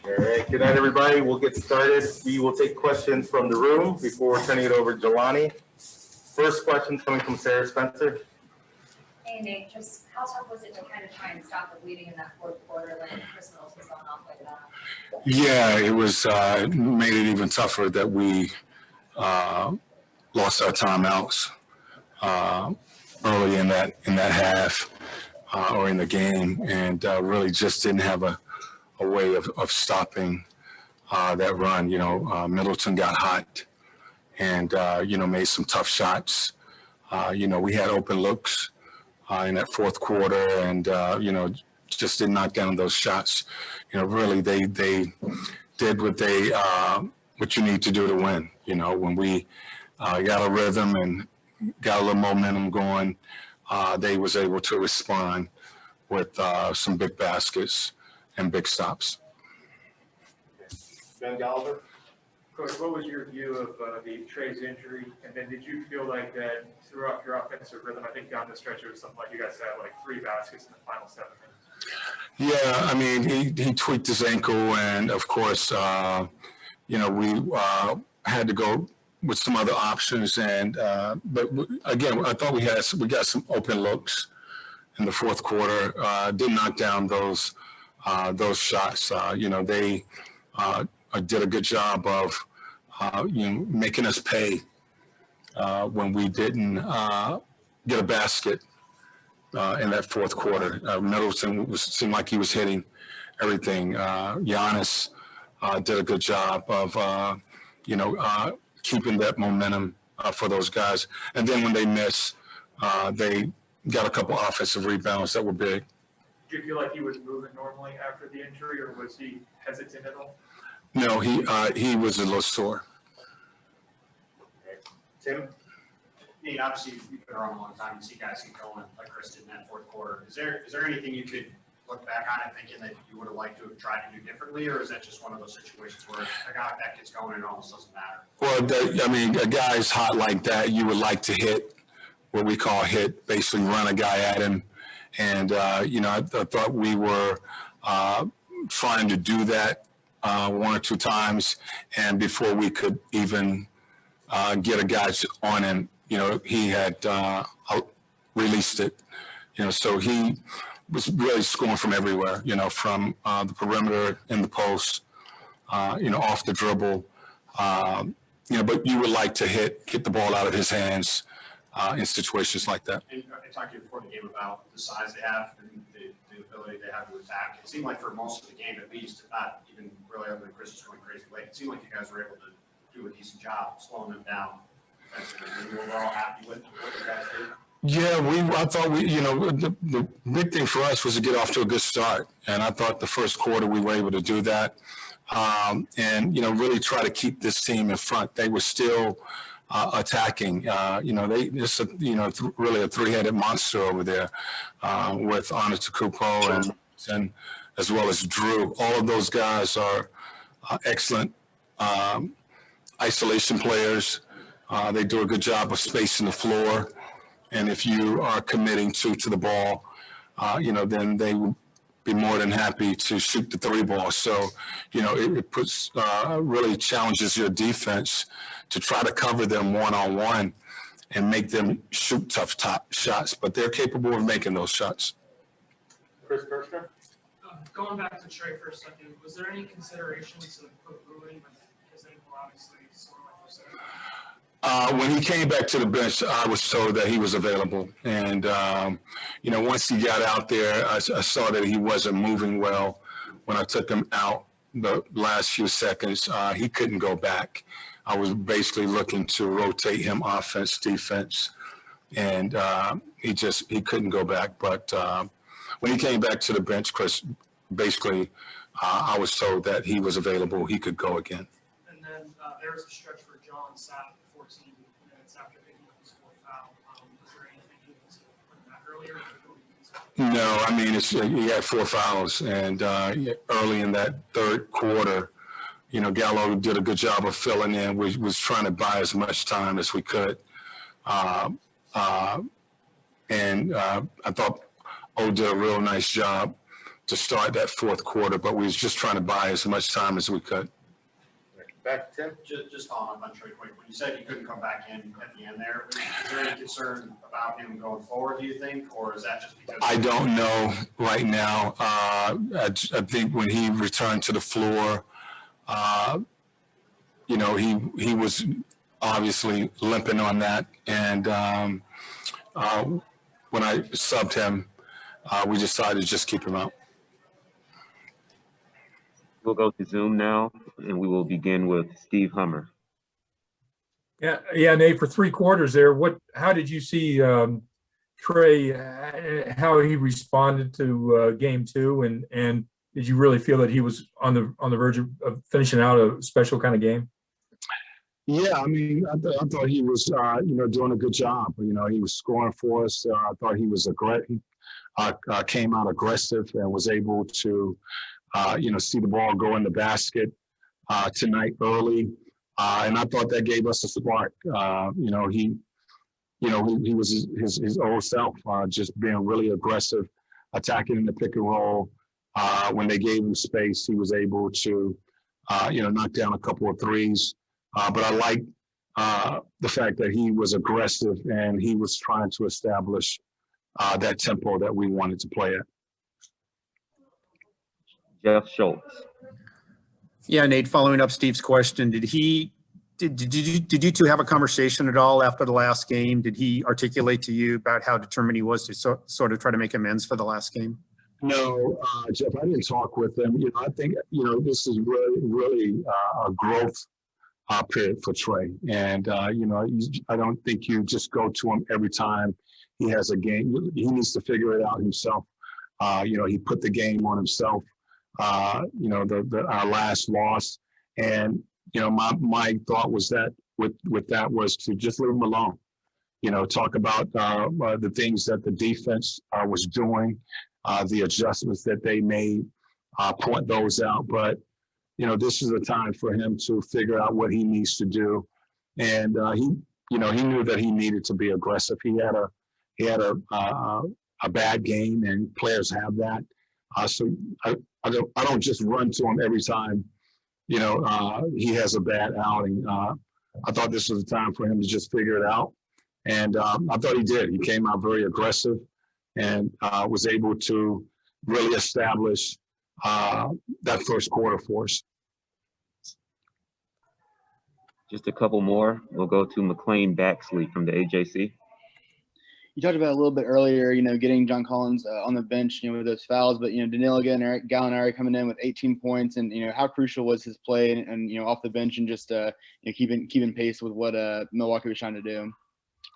All right, good night, everybody. We'll get started. We will take questions from the room before turning it over to Jelani. First question coming from Sarah Spencer. Hey, Nate, just how tough was it to kind of try and stop the bleeding in that fourth quarter when Chris Mills was going off like that? Yeah, it was made it even tougher that we lost our timeouts early in that half or in the game, and really just didn't have a way of stopping that run. You know, Middleton got hot and made some tough shots. We had open looks in that fourth quarter, and just didn't knock down those shots. Really they did what you need to do to win. When we got a rhythm and got a little momentum going, they was able to respond with some big baskets and big stops. Ben Gallagher. Coach, what was your view of the Trey's injury? And then did you feel like that throughout your offensive rhythm? I think down the stretch it was something like you guys had like 3 baskets in the final 7 minutes. Yeah, I mean, he tweaked his ankle, and of course, we had to go with some other options. And but again, I thought we got some open looks in the fourth quarter. Didn't knock down those shots. They did a good job of making us pay when we didn't get a basket in that fourth quarter. Middleton seemed like he was hitting everything. Giannis did a good job of keeping that momentum for those guys. And then when they miss, they got a couple offensive rebounds that were big. Do you feel like he was moving normally after the injury, or was he hesitant at all? No, he was a little sore. Tim. Nate, obviously you've been around a long time and see guys get going like Chris did in that fourth quarter. Is there anything you could look back on and thinking that you would have liked to have tried to do differently, or is that just one of those situations where a guy like that gets going and it almost doesn't matter? Well, a guy's hot like that, you would like to hit what we call hit, basically run a guy at him. And, I thought we were trying to do that 1 or 2 times, and before we could even get a guy on him, he had released it. So he was really scoring from everywhere, from the perimeter, in the post, off the dribble. But you would like to get the ball out of his hands in situations like that. And I talked to you before the game about the size they have and the ability they have to attack. It seemed like for most of the game, at least, not even really other than Chris was going crazy late, it seemed like you guys were able to do a decent job slowing them down. And we're all happy with what you guys did. Yeah, I thought the big thing for us was to get off to a good start. And I thought the first quarter we were able to do that. And really try to keep this team in front. They were still attacking. It's really a 3-headed monster over there with Antetokounmpo and as well as Drew. All of those guys are excellent isolation players. They do a good job of spacing the floor. And if you are committing to the ball, then they will be more than happy to shoot the 3 ball. So, it puts really challenges your defense to try to cover them one-on-one and make them shoot tough top shots. But they're capable of making those shots. Chris Kirschner. Going back to Trey for a second, was there any consideration to put Brew in with his ankle, obviously, sort of like you said? When he came back to the bench, I was told that he was available. And, once he got out there, I saw that he wasn't moving well. When I took him out the last few seconds, he couldn't go back. I was basically looking to rotate him offense, defense, and he couldn't go back. But when he came back to the bench, Chris, basically, I was told that he was available. He could go again. And then there was a stretch where John sat 14 minutes after picking up his 4th foul. Was there anything you considered putting that earlier? No, I mean, he had 4 fouls, and early in that third quarter, Gallo did a good job of filling in. We was trying to buy as much time as we could. And I thought O did a real nice job start that fourth quarter, but we was just trying to buy as much time as we could. Back to Tim. Just following up on Trey quick, when you said you couldn't come back in at the end there, is there any concern about him going forward, do you think, or is that just because? I don't know right now. I think when he returned to the floor, you know, he was obviously limping on that. And when I subbed him, we decided to just keep him out. We'll go to Zoom now, and we will begin with Steve Hummer. Yeah, Nate, for 3 quarters there, how did you see Trey, how he responded to game 2, and did you really feel that he was on the verge of finishing out a special kind of game? Yeah, I mean, I thought he was, you know, doing a good job. You know, he was scoring for us. I thought he was came out aggressive and was able to, you know, see the ball go in the basket tonight early. And I thought that gave us a spark. You know, he was his old self, just being really aggressive, attacking in the pick and roll. When they gave him space, he was able to, you know, knock down a couple of threes. But I like the fact that he was aggressive and he was trying to establish that tempo that we wanted to play at. Jeff Schultz. Yeah, Nate, following up Steve's question, did you two have a conversation at all after the last game? Did he articulate to you about how determined he was to sort of try to make amends for the last game? No, Jeff, I didn't talk with him. You know, I think, you know, this is really a growth period for Trey. And, you know, I don't think you just go to him every time he has a game. He needs to figure it out himself. You know, he put the game on himself. You know, our last loss. And, you know, my thought was that with that was to just leave him alone. You know, talk about the things that the defense was doing, the adjustments that they made, point those out. But, you know, this is a time for him to figure out what he needs to do. And he knew that he needed to be aggressive. He had a bad game, and players have that. So I don't just run to him every time, you know, he has a bad outing. I thought this was a time for him to just figure it out. And I thought he did. He came out very aggressive and was able to really establish that first quarter for us. Just a couple more. We'll go to McLean Baxley from the AJC. You talked about a little bit earlier, you know, getting John Collins on the bench, you know, with those fouls, but, you know, Danilo and Eric Gallinari coming in with 18 points, and, you know, how crucial was his play and you know, off the bench and just, you know, keeping pace with what Milwaukee was trying to do?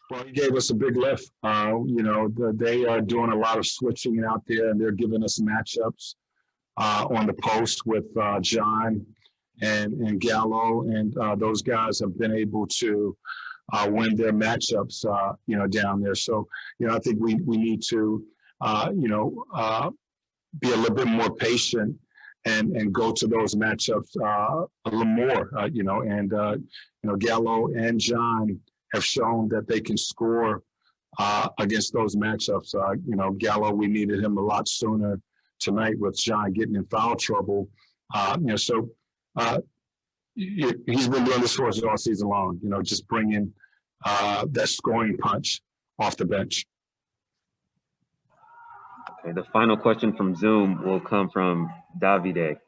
Well, he gave us a big lift. You know, they are doing a lot of switching out there, and they're giving us matchups on the post with John and Gallo, and those guys have been able to win their matchups, you know, down there. So, you know, I think we need to, you know, be a little bit more patient and go to those matchups a little more, you know, and, you know, Gallo and John have shown that they can score against those matchups. You know, Gallo, we needed him a lot sooner tonight with John getting in foul trouble. You know, so he's been doing this for us all season long, you know, just bringing that scoring punch off the bench. Okay, the final question from Zoom will come from Davide.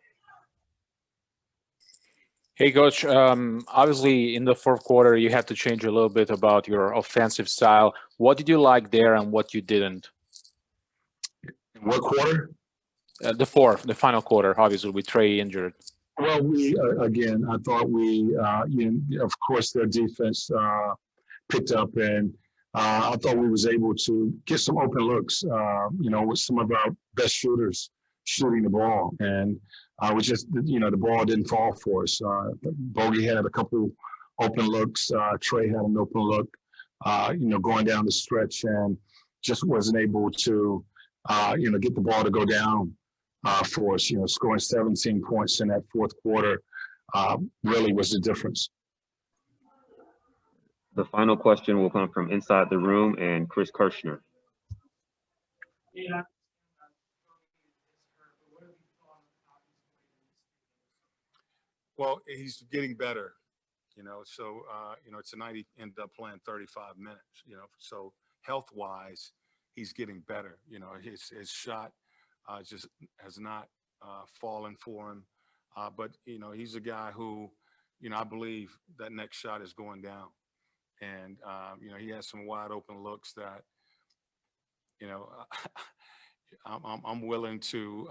Hey, Coach. Obviously, in the fourth quarter, you had to change a little bit about your offensive style. What did you like there and what you didn't? What quarter? The final quarter, obviously, with Trey injured. Well, again, I thought you know, of course, their defense picked up, and I thought we was able to get some open looks, you know, with some of our best shooters shooting the ball. And we just, you know, the ball didn't fall for us. Bogey had a couple open looks. Trey had an open look, you know, going down the stretch, and just wasn't able to, you know, get the ball to go down for us. You know, scoring 17 points in that fourth quarter really was the difference. The final question will come from inside the room and Chris Kirschner. Yeah. Well, he's getting better, so, tonight he ended up playing 35 minutes, so health-wise, he's getting better. His shot just has not fallen for him. But, he's a guy who, I believe that next shot is going down. And, he has some wide open looks that, I'm willing to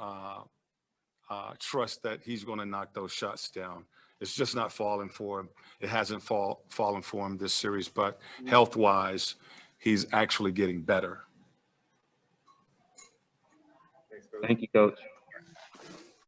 trust that he's going to knock those shots down. It's just not falling for him. It hasn't fallen for him this series, but health-wise, he's actually getting better. Thanks, Coach. Thank you, Coach.